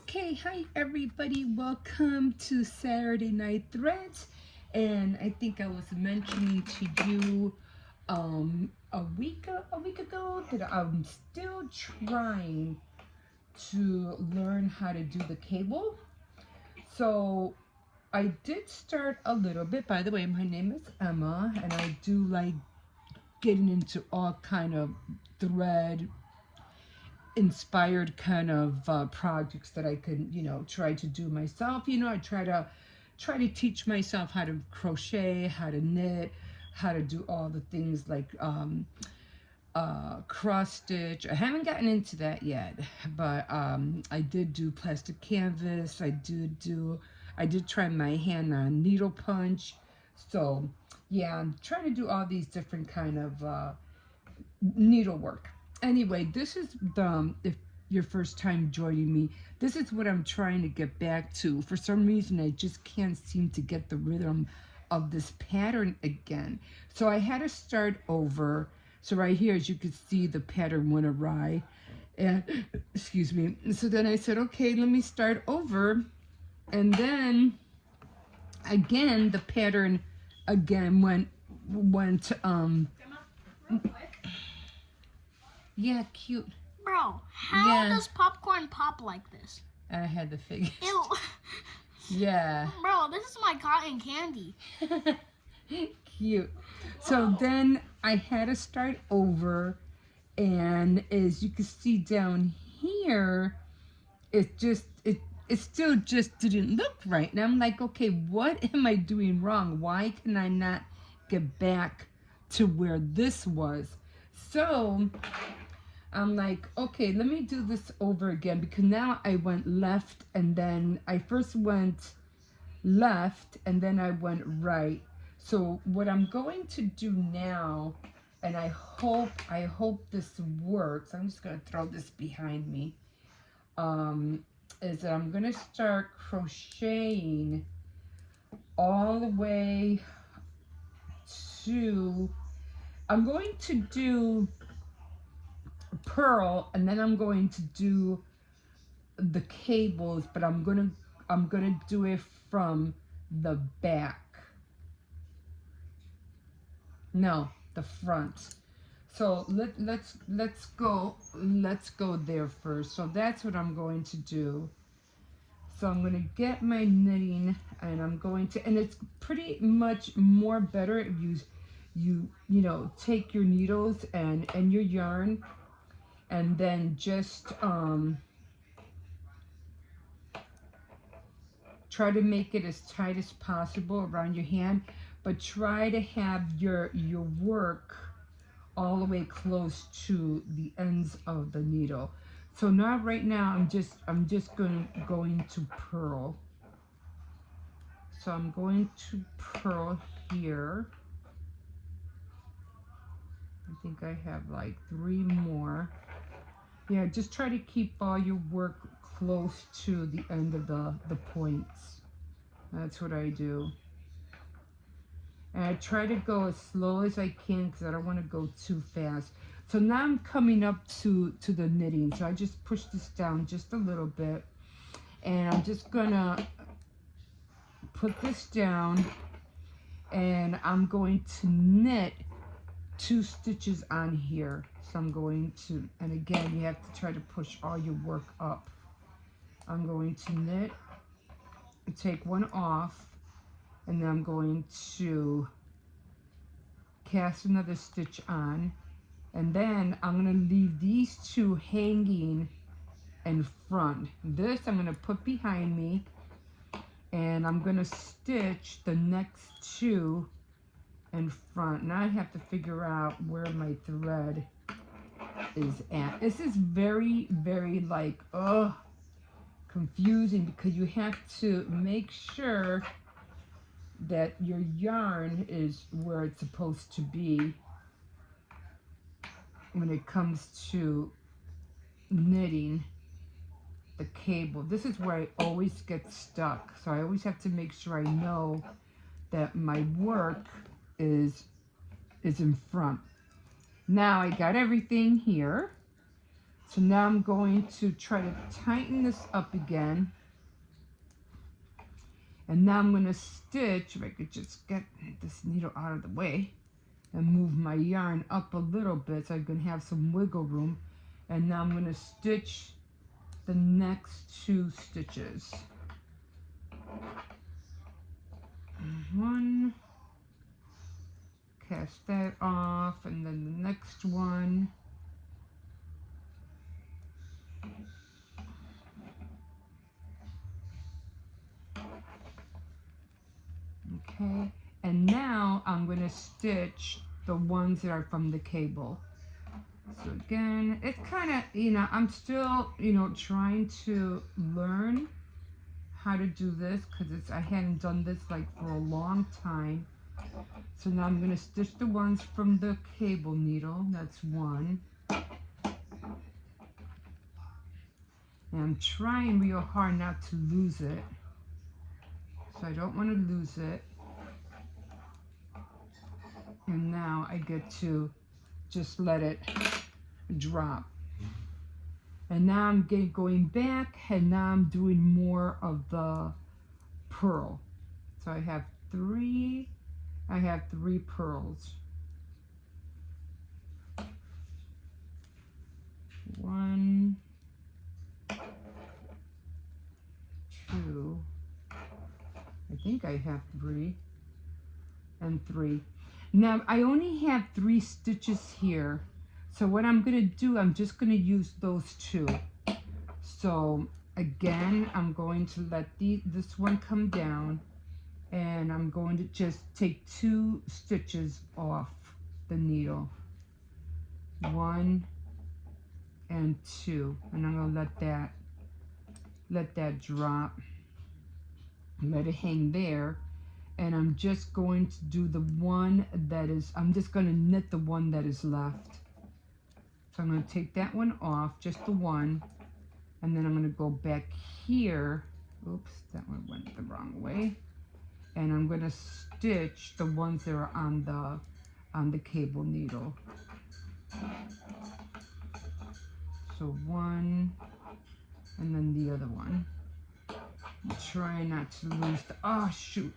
Okay, hi everybody. Welcome to Saturday Night Threads. And I think I was mentioning to you a week ago that I'm still trying to learn how to do the cable. So I did start a little bit. By the way, my name is Emma, and I do like getting into all kind of thread inspired kind of projects that I could, try to do myself. I try to teach myself how to crochet, how to knit, how to do all the things like cross stitch. I haven't gotten into that yet, but I did do plastic canvas. I did try my hand on needle punch. So yeah, I'm trying to do all these different kind of needlework. Anyway, this is if your first time joining me, this is what I'm trying to get back to. For some reason, I just can't seem to get the rhythm of this pattern again. So I had to start over. So right here, as you can see, the pattern went awry. And excuse me. So then I said, okay, let me start over. And then again, the pattern again went yeah, cute. Bro, how does popcorn pop like this? I had to figure. Ew. Yeah. Bro, this is my cotton candy. Cute. So then I had to start over, and as you can see down here, it still just didn't look right. And I'm like, okay, what am I doing wrong? Why can I not get back to where this was? So I'm like, okay, let me do this over again, because now I went left, and then I first went left and then I went right. So what I'm going to do now, and I hope this works. I'm just going to throw this behind me. Is that I'm going to start crocheting all the way to, I'm going to do purl, and then I'm going to do the cables, but I'm gonna do it from the back. No, the front. So let's go there first. So that's what I'm going to do. So I'm going to get my knitting, and I'm going to, and it's pretty much more better if you take your needles and your yarn, and then just try to make it as tight as possible around your hand, but try to have your work all the way close to the ends of the needle. So now right now I'm just going to purl. So I'm going to purl here. I think I have like 3 more. Yeah, just try to keep all your work close to the end of the points. That's what I do. And I try to go as slow as I can, because I don't want to go too fast. So now I'm coming up to the knitting. So I just push this down just a little bit. And I'm just going to put this down. And I'm going to knit 2 stitches on here. So I'm going to, and again, you have to try to push all your work up. I'm going to knit, take 1 off, and then I'm going to cast another stitch on, and then I'm going to leave these 2 hanging in front. This I'm going to put behind me, and I'm going to stitch the next 2 in front. Now I have to figure out where my thread is at. This is very, very like confusing, because you have to make sure that your yarn is where it's supposed to be when it comes to knitting the cable. This is where I always get stuck. So I always have to make sure I know that my work is in front. Now I got everything here. So now I'm going to try to tighten this up again. And now I'm going to stitch, if I could just get this needle out of the way and move my yarn up a little bit so I can have some wiggle room. And now I'm going to stitch the next 2 stitches. One, cast that off, and then the next one. Okay, and now I'm going to stitch the ones that are from the cable. So again, it's kind of, I'm still, trying to learn how to do this because I hadn't done this like for a long time. So now I'm going to stitch the ones from the cable needle. That's one. And I'm trying real hard not to lose it. So I don't want to lose it. And now I get to just let it drop. And now I'm going back, and now I'm doing more of the purl. So I have 3 pearls. 1, 2, I think I have 3, and 3. Now I only have 3 stitches here, so what I'm going to do, I'm just going to use those 2. So again, I'm going to let this one come down, and I'm going to just take 2 stitches off the needle. 1 and 2, and I'm going to let that drop, let it hang there. And I'm just going to do the one that is, I'm just going to knit the one that is left. So I'm going to take that one off, just the one, and then I'm going to go back here. Oops, that one went the wrong way. And I'm going to stitch the ones that are on the cable needle. So 1, and then the other one. I'm trying not to lose the, oh shoot,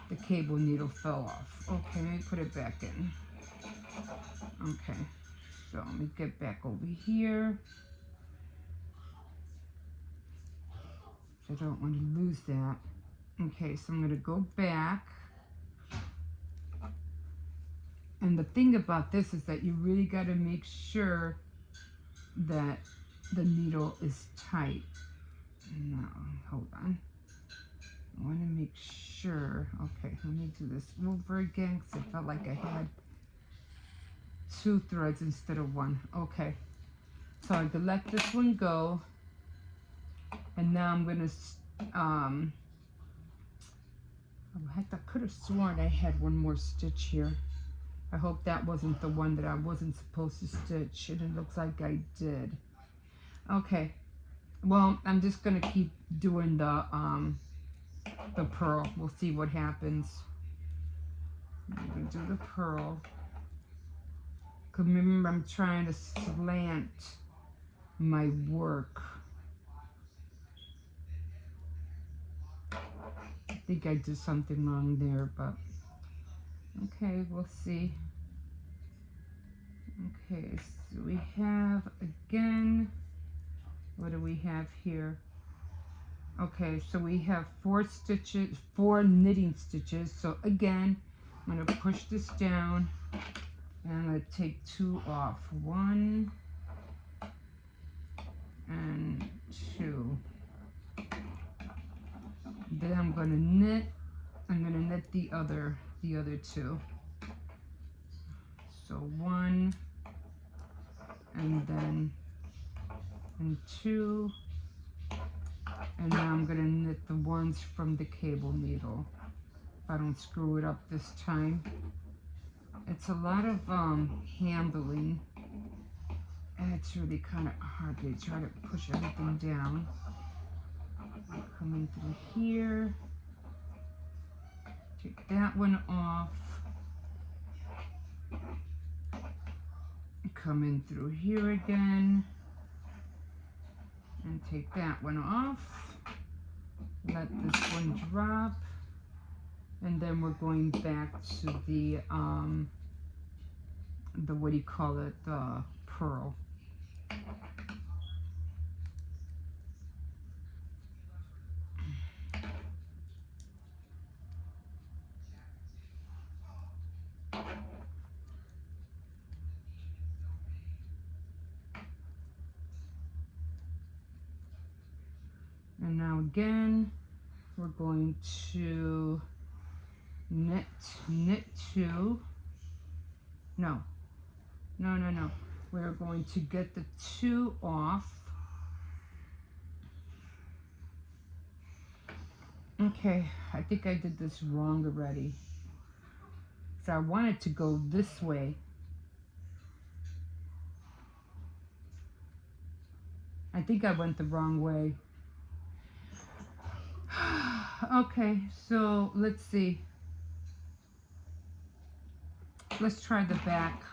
the cable needle fell off. Okay, let me put it back in. Okay, so let me get back over here. I don't want to lose that. Okay, so I'm going to go back. And the thing about this is that you really got to make sure that the needle is tight. Now, hold on. I want to make sure. Okay, let me do this over again because I felt like I had 2 threads instead of 1. Okay, so I can let this one go, and now I'm going to oh heck, I could have sworn I had 1 more stitch here. I hope that wasn't the one that I wasn't supposed to stitch, and it looks like I did. Okay, well, I'm just going to keep doing the purl. We'll see what happens. I'm going to do the purl. Because remember, I'm trying to slant my work. I think I did something wrong there, but okay, we'll see. Okay, so we have, again, what do we have here? Okay, so we have 4 stitches, 4 knitting stitches. So again, I'm going to push this down, and I'm going to take 2 off. 1 and 2. Then I'm going to knit. I'm going to knit the other 2. So 1 and 2. And now I'm going to knit the ones from the cable needle. If I don't screw it up this time. It's a lot of handling, and it's really kind of hard to try to push everything down. Coming through here. Take that one off. come in through here again and take that one off. Let this one drop, and then we're going back to the what do you call it, the pearl. And now again, we're going to knit two. No. We're going to get the 2 off. Okay, I think I did this wrong already. So I wanted to go this way. I think I went the wrong way. Okay, so let's see. Let's try the back.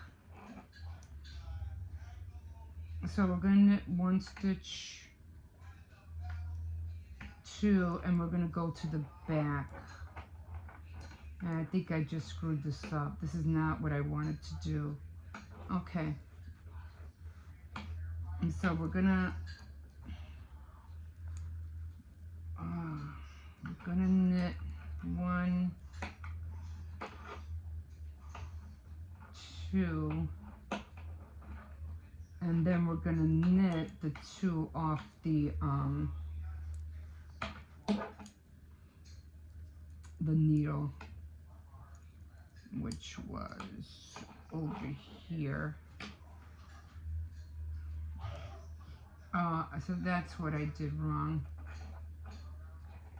So we're going to knit 1 stitch, 2, and we're going to go to the back. And I think I just screwed this up. This is not what I wanted to do. Okay. And so we're gonna knit 1, 2, and then we're gonna knit the 2 off the needle, which was over here. So that's what I did wrong.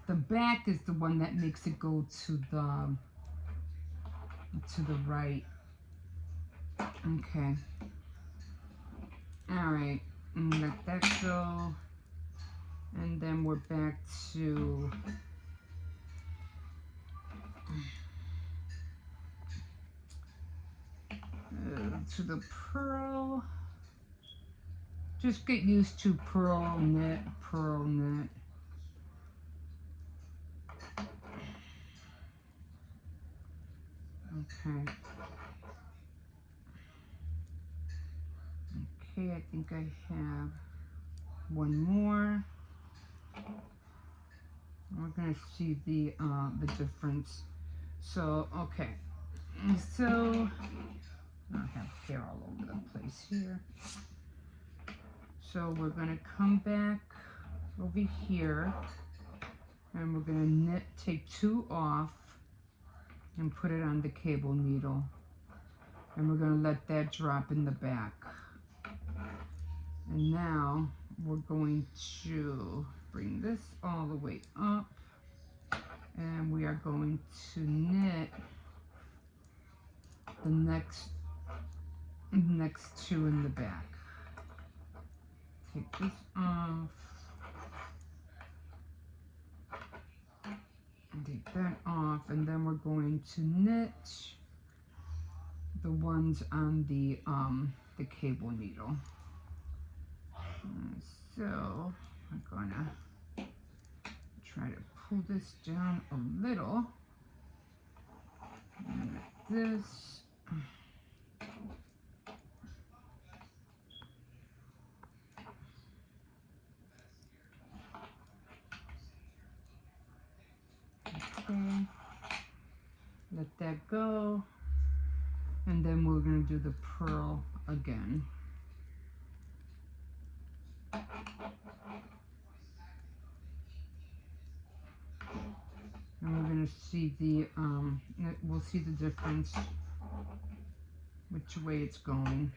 The back is the one that makes it go to the right. Okay. All right. Let that go. And then we're back to the pearl. Just get used to pearl knit, pearl knit. Okay. Okay, I think I have one more. We're gonna see the difference. So okay, so I have hair all over the place here. So we're gonna come back over here, and we're gonna knit, take 2 off, and put it on the cable needle, and we're gonna let that drop in the back. And now we're going to bring this all the way up, and we are going to knit the next 2 in the back. Take this off, and take that off, and then we're going to knit the ones on the cable needle. So I'm gonna try to pull this down a little, and like this. Okay, let that go, and then we're going to do the pearl again. And we're going to see the, we'll see the difference, which way it's going.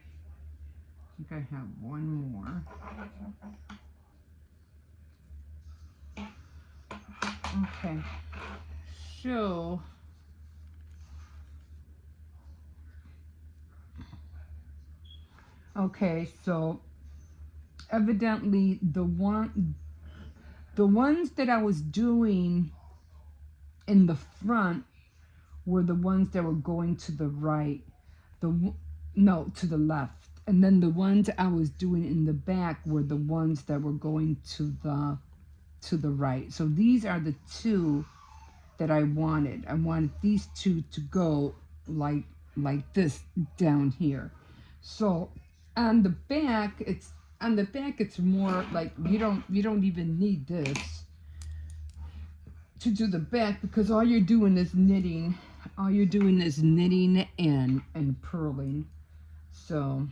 I think I have one more. Okay, so evidently the ones that I was doing in the front were the ones that were going to the right, to the left. And then the ones I was doing in the back were the ones that were going to the right. So these are the two that I wanted. I wanted these two to go like this down here. So on the back, it's more like you don't even need this to do the back, because all you're doing is knitting. All you're doing is knitting and purling. So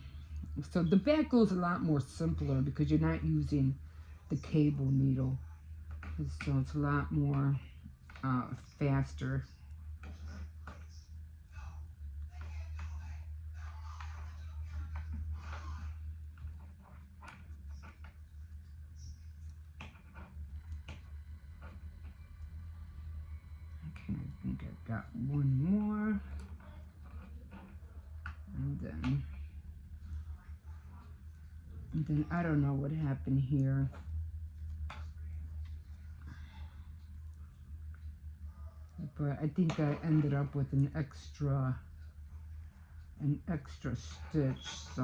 the back goes a lot more simpler because you're not using the cable needle. So it's a lot more faster. Okay, I think I've got one more. And then I don't know what happened here. But I think I ended up with an extra stitch, so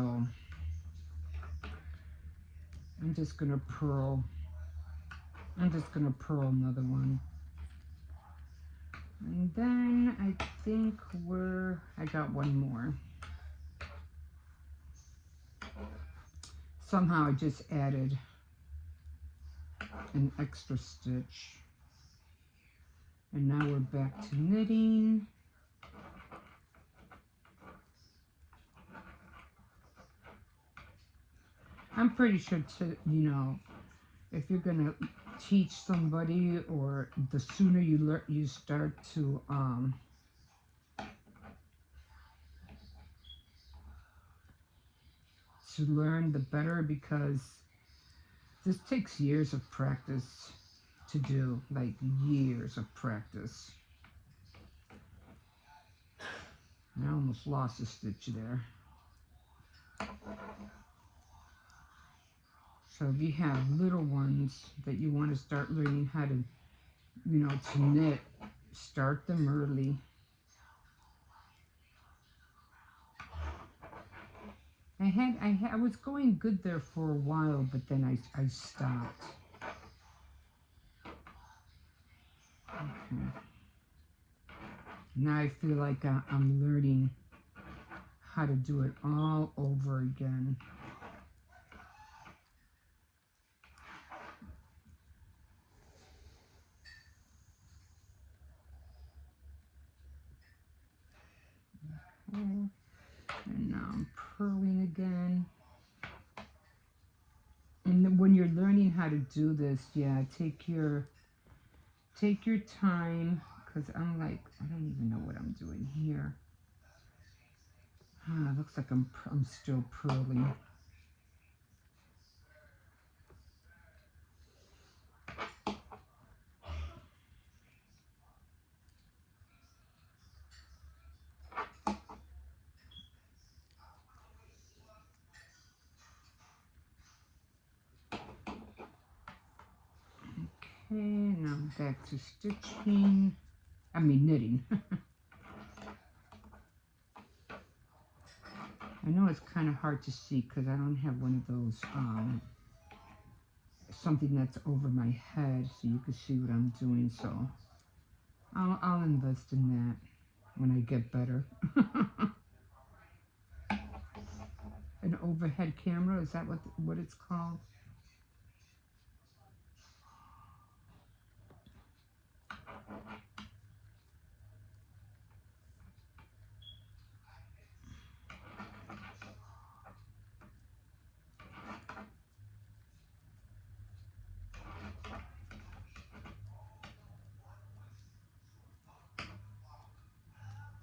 I'm just gonna purl another one. And then I think I got one more. Somehow I just added an extra stitch. And now we're back to knitting. I'm pretty sure if you're gonna teach somebody, or the sooner you start to learn, the better, because this takes years of practice to do, like years of practice. I almost lost a stitch there. So if you have little ones that you want to start learning how to, to knit, start them early. I was going good there for a while, but then I stopped. Okay. Now I feel like I'm learning how to do it all over again. Okay. And now I'm purling again. And when you're learning how to do this, yeah, take your time, because I'm like, I don't even know what I'm doing here. It looks like I'm still purling. Okay, now back to stitching. Knitting. I know it's kind of hard to see because I don't have one of those, something that's over my head so you can see what I'm doing. So I'll invest in that when I get better. An overhead camera, is that what it's called?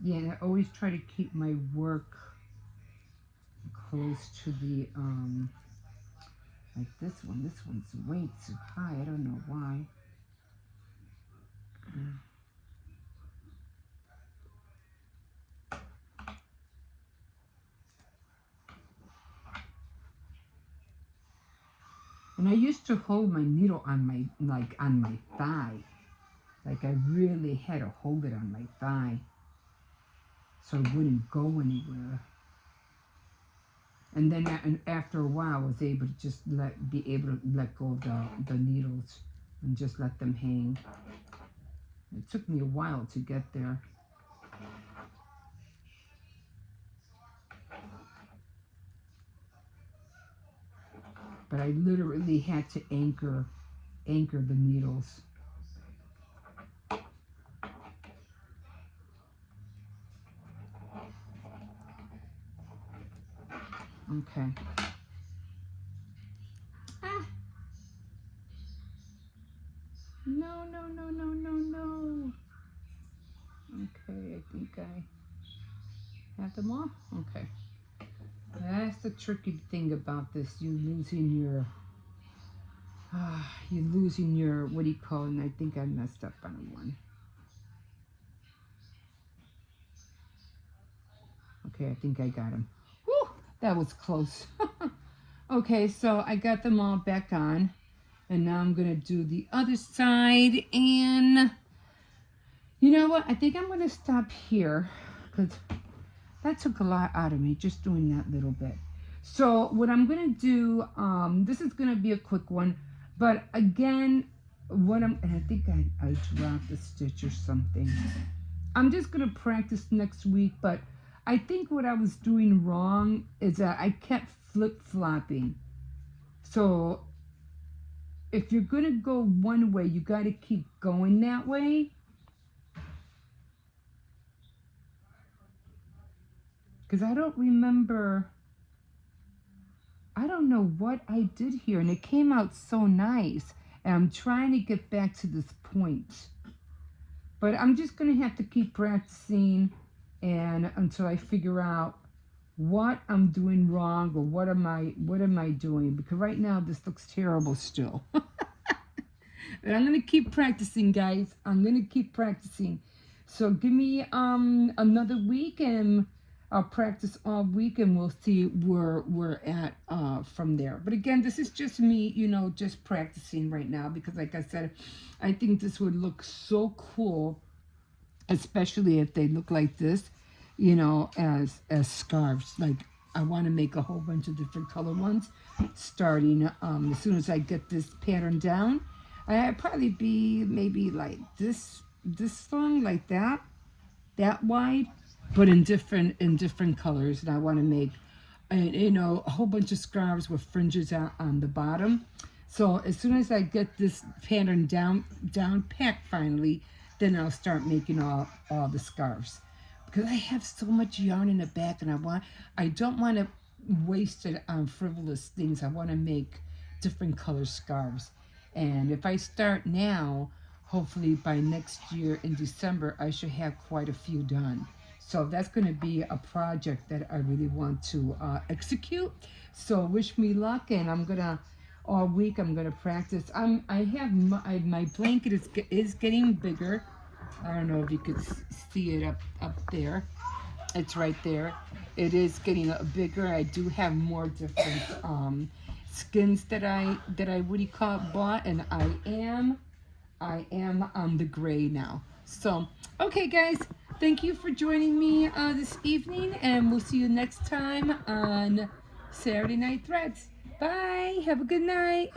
Yeah, and I always try to keep my work close to the, like this one's way too high. I don't know why. And I used to hold my needle on my thigh. Like I really had to hold it on my thigh so it wouldn't go anywhere. And then after a while, I was able to just be able to let go of the needles and just let them hang. It took me a while to get there. But I literally had to anchor the needles. Okay. Ah. No, no, no, no, no, no. Okay, I think I have them all. Okay. That's the tricky thing about this. You're losing your, what do you call it? And I think I messed up on one. Okay, I think I got them. Whew, that was close. Okay, so I got them all back on. And now I'm going to do the other side. And you know what? I think I'm going to stop here because that took a lot out of me, just doing that little bit. So what I'm going to do, this is going to be a quick one. But again, and I think I dropped a stitch or something. I'm just going to practice next week. But I think what I was doing wrong is that I kept flip-flopping. So if you're going to go one way, you got to keep going that way. Because I don't remember, I don't know what I did here. And it came out so nice. And I'm trying to get back to this point. But I'm just going to have to keep practicing and until I figure out what I'm doing wrong or what am I doing. Because right now this looks terrible still. But I'm going to keep practicing, guys. I'm going to keep practicing. So give me another week and I'll practice all week and we'll see where we're at from there. But again, this is just me, you know, just practicing right now because like I said, I think this would look so cool, especially if they look like this, you know, as scarves. Like I want to make a whole bunch of different color ones starting as soon as I get this pattern down. I'd probably be maybe like this long, like that wide, but in different colors. And I want to make, you know, a whole bunch of scarves with fringes on the bottom. So as soon as I get this pattern down packed finally, then I'll start making all the scarves. Because I have so much yarn in the back, and I don't want to waste it on frivolous things. I want to make different color scarves. And if I start now, hopefully by next year in December, I should have quite a few done. So that's going to be a project that I really want to execute. So wish me luck, and I'm going to, all week, I'm going to practice. I have my blanket is getting bigger. I don't know if you could see it up there. It's right there. It is getting bigger. I do have more different skins that I what do you call it, bought, and I am on the gray now. So okay guys, thank you for joining me this evening, and we'll see you next time on Saturday Night Threads. Bye, have a good night.